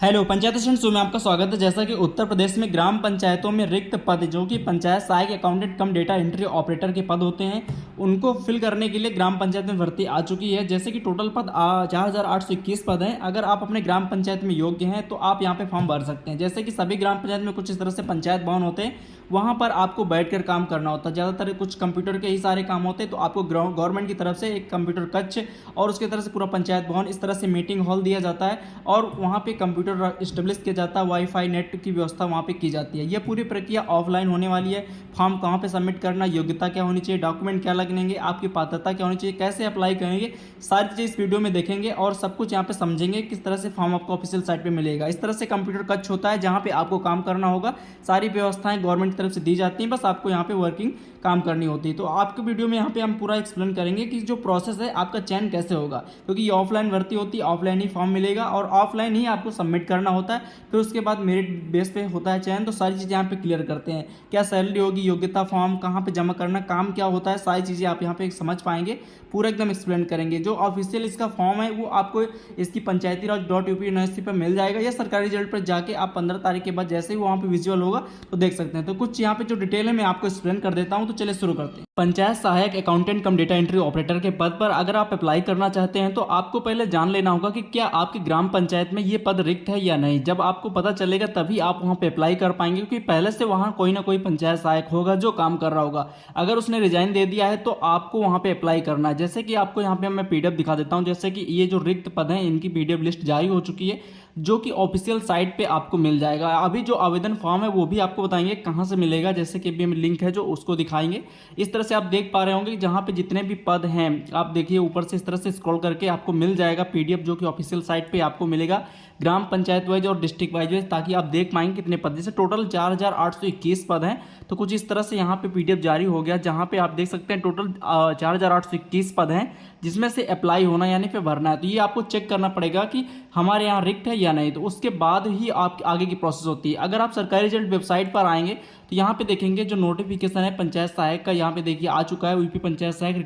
Hello panchayat show में आपका स्वागत है। जैसा कि उत्तर प्रदेश में ग्राम पंचायतों में रिक्त पद जो कि पंचायत सहायक अकाउंटेंट कम डेटा एंट्री ऑपरेटर के पद होते हैं, उनको फिल करने के लिए ग्राम पंचायत में भर्ती आ चुकी है। जैसे कि टोटल पद 4821 पद हैं। अगर आप अपने ग्राम पंचायत में योग्य हैं तो आप यहां पे फॉर्म भर सकते हैं। जैसे कि सभी ग्राम पंचायत में कुछ इस तरह से पंचायत भवन होते हैं, वहां पर आपको बैठकर काम करना होता है। ज़्यादातर कुछ कंप्यूटर के ही सारे काम होते हैं, तो आपको गवर्नमेंट की तरफ से एक कंप्यूटर कक्ष और उसकी तरफ से पूरा पंचायत भवन इस तरह से मीटिंग हॉल दिया जाता है और वहाँ पे कंप्यूटर इस्टेब्लिश किया जाता है, वाईफाई नेट की व्यवस्था वहाँ पे की जाती है। ये पूरी प्रक्रिया ऑफलाइन होने वाली है। फॉर्म कहाँ पे सबमिट करना, योग्यता क्या होनी चाहिए, डॉक्यूमेंट क्या लगेंगे, आपकी पात्रता क्या होनी चाहिए, कैसे अप्लाई करेंगे, सारी चीज़ें इस वीडियो में देखेंगे और सब कुछ यहाँ पे समझेंगे किस तरह से फॉर्म आपको ऑफिशियल साइट पे मिलेगा। इस तरह से कंप्यूटर कक्ष होता है जहाँ पे आपको काम करना होगा। सारी व्यवस्थाएं गवर्नमेंट की तरफ से दी जाती हैं, बस आपको यहाँ पे वर्किंग काम करनी होती है। तो आपके वीडियो में यहाँ पे हम पूरा एक्सप्लेन करेंगे कि जो प्रोसेस है आपका चयन कैसे होगा, क्योंकि ये ऑफलाइन भर्ती होती है, ऑफलाइन ही फॉर्म मिलेगा और ऑफलाइन ही आपको सबमिट करना होता है। फिर उसके बाद मेरिट बेस पे होता है चयन। तो सारी चीज़ें यहाँ पे क्लियर करते हैं, क्या सैलरी होगी, योग्यता फॉर्म कहाँ पे जमा करना, काम क्या होता है, सारी चीज़ें आप यहाँ पे समझ पाएंगे। पूरा एकदम एक्सप्लेन करेंगे। जो ऑफिशियल इसका फॉर्म है वो आपको इसकी पंचायतीराज.यूपी पर मिल जाएगा या सरकारी रिजल्ट पर जाके आप 15 तारीख के बाद जैसे ही वहाँ पे विजुअल होगा तो देख सकते हैं। तो कुछ यहाँ पे जो डिटेल है मैं आपको एक्सप्लेन कर देता हूँ। तो चलिए शुरू करते हैं। पंचायत सहायक अकाउंटेंट कम डेटा एंट्री ऑपरेटर के पद पर अगर आप अप्लाई करना चाहते हैं तो आपको पहले जान लेना होगा कि क्या आपकी ग्राम पंचायत में ये पद रिक्त है या नहीं। जब आपको पता चलेगा तभी आप वहाँ पे अप्लाई कर पाएंगे, क्योंकि पहले से वहाँ कोई ना कोई पंचायत सहायक होगा जो काम कर रहा होगा। अगर उसने रिजाइन दे दिया है तो आपको वहाँ पे अप्लाई करना है। जैसे कि आपको यहाँ पे मैं पीडीएफ दिखा देता हूँ। जैसे कि ये जो रिक्त पद हैं इनकी पीडीएफ लिस्ट जारी हो चुकी है, जो कि ऑफिशियल साइट पे आपको मिल जाएगा। अभी जो आवेदन फॉर्म है वो भी आपको बताएंगे कहाँ से मिलेगा, जैसे कि अभी लिंक है जो उसको दिखाएंगे। इस तरह से आप देख पा रहे होंगे जहाँ पे जितने भी पद हैं आप देखिए ऊपर से इस तरह से स्क्रॉल करके आपको मिल जाएगा पीडीएफ, जो कि ऑफिशियल साइट पे आपको मिलेगा ग्राम पंचायत वाइज और डिस्ट्रिक्ट वाइज, ताकि आप देख पाएंगे कितने पद। जैसे टोटल 4821 पद हैं। तो कुछ इस तरह से यहाँ पे पीडीएफ जारी हो गया, जहाँ पे आप देख सकते हैं टोटल 4821 पद हैं, जिसमें से अप्लाई होना यानी फिर भरना है। तो ये आपको चेक करना पड़ेगा कि हमारे यहाँ रिक्त है या नहीं, तो उसके बाद ही आप आगे की प्रोसेस होती है। अगर आप सरकारी रिजल्ट वेबसाइट पर आएंगे तो यहाँ पे देखेंगे जो नोटिफिकेशन है पंचायत सहायक का, यहाँ पे देखिए आ चुका है यूपी पंचायत सहायक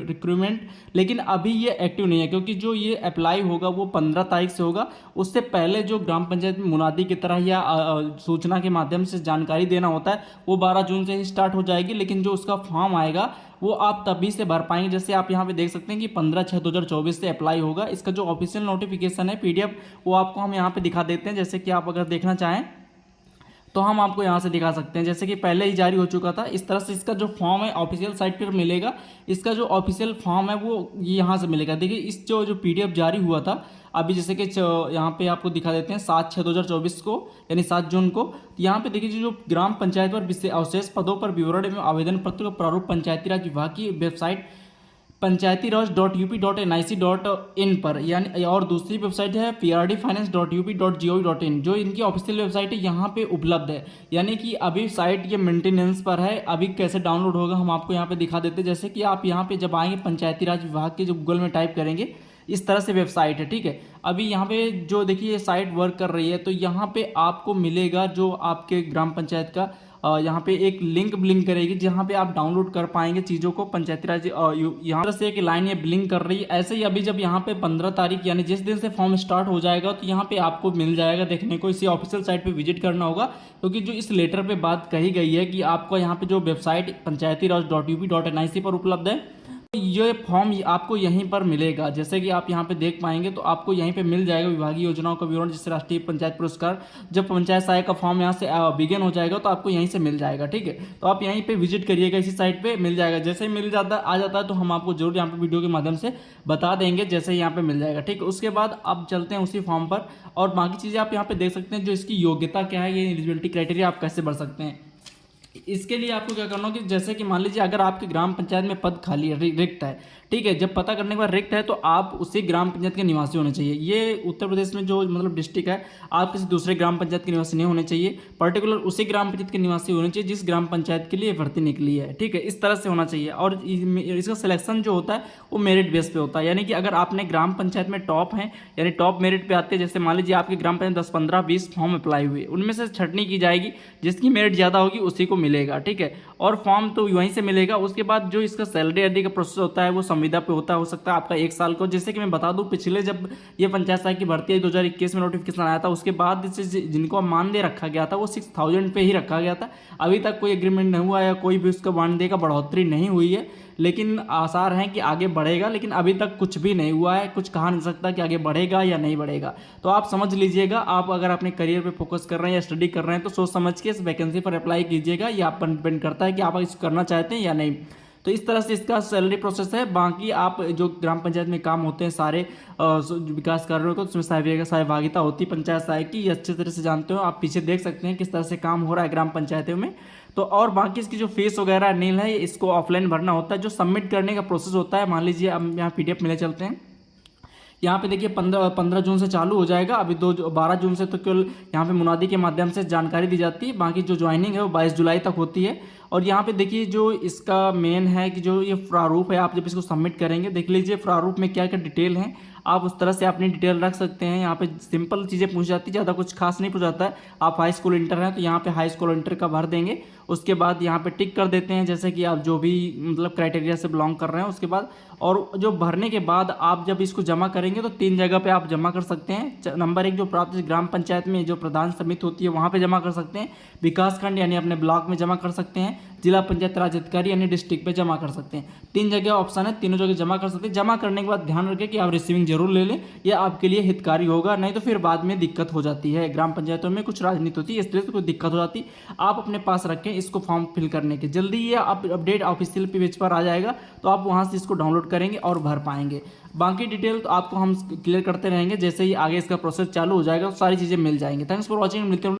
रिक्रूटमेंट, लेकिन अभी ये एक्टिव नहीं है क्योंकि जो ये अप्लाई होगा वो 15 तारीख से होगा। उससे पहले जो ग्राम पंचायत में मुनादी की तरह या सूचना के माध्यम से जानकारी देना होता है वो 12 जून से ही स्टार्ट हो जाएगी, लेकिन जो उसका फॉर्म आएगा वो आप तभी से भर पाएंगे। जैसे आप यहाँ पे देख सकते हैं कि 15/6/2024 से अप्लाई होगा। इसका जो ऑफिशियल नोटिफिकेशन है पीडीएफ वो आपको हम यहाँ पे दिखा देते हैं। जैसे कि आप अगर देखना चाहें तो हम आपको यहाँ से दिखा सकते हैं, जैसे कि पहले ही जारी हो चुका था। इस तरह से इसका जो फॉर्म है ऑफिशियल साइट पर मिलेगा। इसका जो ऑफिशियल फॉर्म है वो यहाँ से मिलेगा। देखिए इस जो पीडीएफ जारी हुआ था अभी, जैसे कि यहाँ पे आपको दिखा देते हैं 7/6/2024 को यानी 7 जून को। यहाँ पे देखिए जो ग्राम पंचायत पर अवशेष पदों पर विवरण एवं आवेदन पत्र का प्रारूप पंचायती राज विभाग की वेबसाइट पंचायतीराज.यूपी.nic.in पर यानी, और दूसरी वेबसाइट है prdfinance.up.gov.in, जो इनकी ऑफिशियल वेबसाइट है, यहाँ पे उपलब्ध है। यानी कि अभी साइट ये मेंटेनेंस पर है। अभी कैसे डाउनलोड होगा हम आपको यहाँ पे दिखा देते हैं। जैसे कि आप यहाँ पे जब आएंगे पंचायती राज विभाग के जो गूगल में टाइप करेंगे इस तरह से वेबसाइट है, ठीक है। अभी यहाँ पे जो देखिए ये साइट वर्क कर रही है, तो यहाँ पे आपको मिलेगा जो आपके ग्राम पंचायत का यहाँ पे एक लिंक करेगी जहाँ पे आप डाउनलोड कर पाएंगे चीज़ों को। पंचायती राज यहाँ से एक लाइन ये ब्लिंक कर रही है। ऐसे ही अभी जब यहाँ पे 15 तारीख यानी जिस दिन से फॉर्म स्टार्ट हो जाएगा तो यहाँ पे आपको मिल जाएगा देखने को। इसी ऑफिशियल साइट पे विजिट करना होगा, क्योंकि जो इस लेटर पे बात कही गई है कि आपको यहाँ पे जो वेबसाइट पंचायतीराज.यूपी.nic पर उपलब्ध है, ये फॉर्म आपको यहीं पर मिलेगा। जैसे कि आप यहाँ पे देख पाएंगे तो आपको यहीं पे मिल जाएगा विभागीय योजनाओं का विवरण, जैसे राष्ट्रीय पंचायत पुरस्कार। जब पंचायत सहायक का फॉर्म यहाँ से बिगिन हो जाएगा तो आपको यहीं से मिल जाएगा, ठीक है। तो आप यहीं पे विजिट करिएगा, इसी साइट पे मिल जाएगा। जैसे ही मिल जाता आ जाता है तो हम आपको जरूर यहाँ पे वीडियो के माध्यम से बता देंगे, जैसे ही यहाँ पे मिल जाएगा, ठीक है। उसके बाद आप चलते हैं उसी फॉर्म पर और बाकी चीज़ें आप यहाँ पे देख सकते हैं। जो इसकी योग्यता क्या है, ये एलिजिबिलिटी क्राइटेरिया आप कैसे भर सकते हैं। इसके लिए आपको क्या करना होगा कि जैसे कि मान लीजिए अगर आपके ग्राम पंचायत में पद खाली है, रिक्त है, ठीक है। जब पता करने के बाद रिक्त है तो आप उसी ग्राम पंचायत के निवासी होने चाहिए। ये उत्तर प्रदेश में जो मतलब डिस्ट्रिक्ट है, आप किसी दूसरे ग्राम पंचायत के निवासी नहीं होने चाहिए। पर्टिकुलर उसी ग्राम पंचायत के निवासी होने चाहिए जिस ग्राम पंचायत के लिए भर्ती निकली है, ठीक है। इस तरह से होना चाहिए। और इसका सिलेक्शन जो होता है वो मेरिट बेस पे होता है। यानी कि अगर आपने ग्राम पंचायत में टॉप हैं यानी टॉप मेरिट पे आते हैं, जैसे मान लीजिए आपकी ग्राम पंचायत 10, 15, 20 फॉर्म अप्लाई हुए, उनमें से छटनी की जाएगी, जिसकी मेरिट ज़्यादा होगी उसी को मिलेगा, ठीक है। और फॉर्म तो वहीं से मिलेगा। उसके बाद जो इसका सैलरी आदि का प्रोसेस होता है वो संविदा पे होता हो सकता है आपका 1 साल को। जैसे कि मैं बता दूं, पिछले जब ये पंचायत सहायक की भर्ती 2021 में नोटिफिकेशन आया था, उसके बाद जिनको मानदेय रखा गया था वो 6000 पे ही रखा गया था। अभी तक कोई एग्रीमेंट नहीं हुआ है, कोई भी उसका मानदेय का बढ़ोतरी नहीं हुई है, लेकिन आसार हैं कि आगे बढ़ेगा। लेकिन अभी तक कुछ भी नहीं हुआ है, कुछ कहा नहीं सकता कि आगे बढ़ेगा या नहीं बढ़ेगा। तो आप समझ लीजिएगा, आप अगर अपने करियर पे फोकस कर रहे हैं या स्टडी कर रहे हैं तो सोच समझ के इस वैकेंसी पर अप्लाई कीजिएगा। ये आप पर डिपेंड करता है कि आप इसको करना चाहते हैं या नहीं। तो इस तरह से इसका सैलरी प्रोसेस है। बाकी आप जो ग्राम पंचायत में काम होते हैं सारे विकास कार्यों को, उसमें सहभागिता होती है पंचायत सहायक की, ये अच्छे तरह से जानते हो। आप पीछे देख सकते हैं किस तरह से काम हो रहा है ग्राम पंचायतों में। तो और बाकी इसकी जो फीस वगैरह नील है, इसको ऑफलाइन भरना होता है। जो सबमिट करने का प्रोसेस होता है, मान लीजिए अब यहाँ PDF मिले चलते हैं। यहाँ पे देखिए 15 जून से चालू हो जाएगा। अभी 12 जून से तो केवल यहाँ पे मुनादी के माध्यम से जानकारी दी जाती है। बाकी जो ज्वाइनिंग है वो 22 जुलाई तक होती है। और यहाँ पे देखिए जो इसका मेन है कि जो ये प्रारूप है, आप जब इसको सबमिट करेंगे देख लीजिए प्रारूप में क्या क्या डिटेल है। आप उस तरह से अपनी डिटेल रख सकते हैं। यहाँ पे सिंपल चीज़ें पूछ जाती है, ज़्यादा कुछ खास नहीं पूछ जाता है। आप हाई स्कूल इंटर हैं तो यहाँ पे हाई स्कूल इंटर का भर देंगे। उसके बाद यहाँ पे टिक कर देते हैं जैसे कि आप जो भी मतलब क्राइटेरिया से बिलोंग कर रहे हैं। उसके बाद और जो भरने के बाद आप जब इसको जमा करेंगे तो 3 जगह पे आप जमा कर सकते हैं। नंबर 1 जो प्राप्त ग्राम पंचायत में जो प्रधान समिति होती है वहाँ पे जमा कर सकते हैं। विकास खंड यानी अपने ब्लॉक में जमा कर सकते हैं। जिला पंचायत राज अधिकारी यानी डिस्ट्रिक्ट पे जमा कर सकते हैं। 3 जगह ऑप्शन है, तीनों जगह जमा कर सकते हैं। जमा करने के बाद ध्यान रखें कि आप रिसीविंग जरूर ले लें, यह आपके लिए हितकारी होगा। नहीं तो फिर बाद में दिक्कत हो जाती है। ग्राम पंचायतों में कुछ राजनीति होती है, इसलिए तो कोई दिक्कत हो जाती है। आप अपने पास रखें इसको फॉर्म फिल करने के। जल्दी ये अपडेट ऑफिशियल पेज पर आ जाएगा, तो आप वहाँ से इसको डाउनलोड करेंगे और भर पाएंगे। बाकी डिटेल तो आपको हम क्लियर करते रहेंगे। जैसे ही आगे इसका प्रोसेस चालू हो जाएगा तो सारी चीज़ें मिल जाएंगी। Thanks for watching. मिलते हैं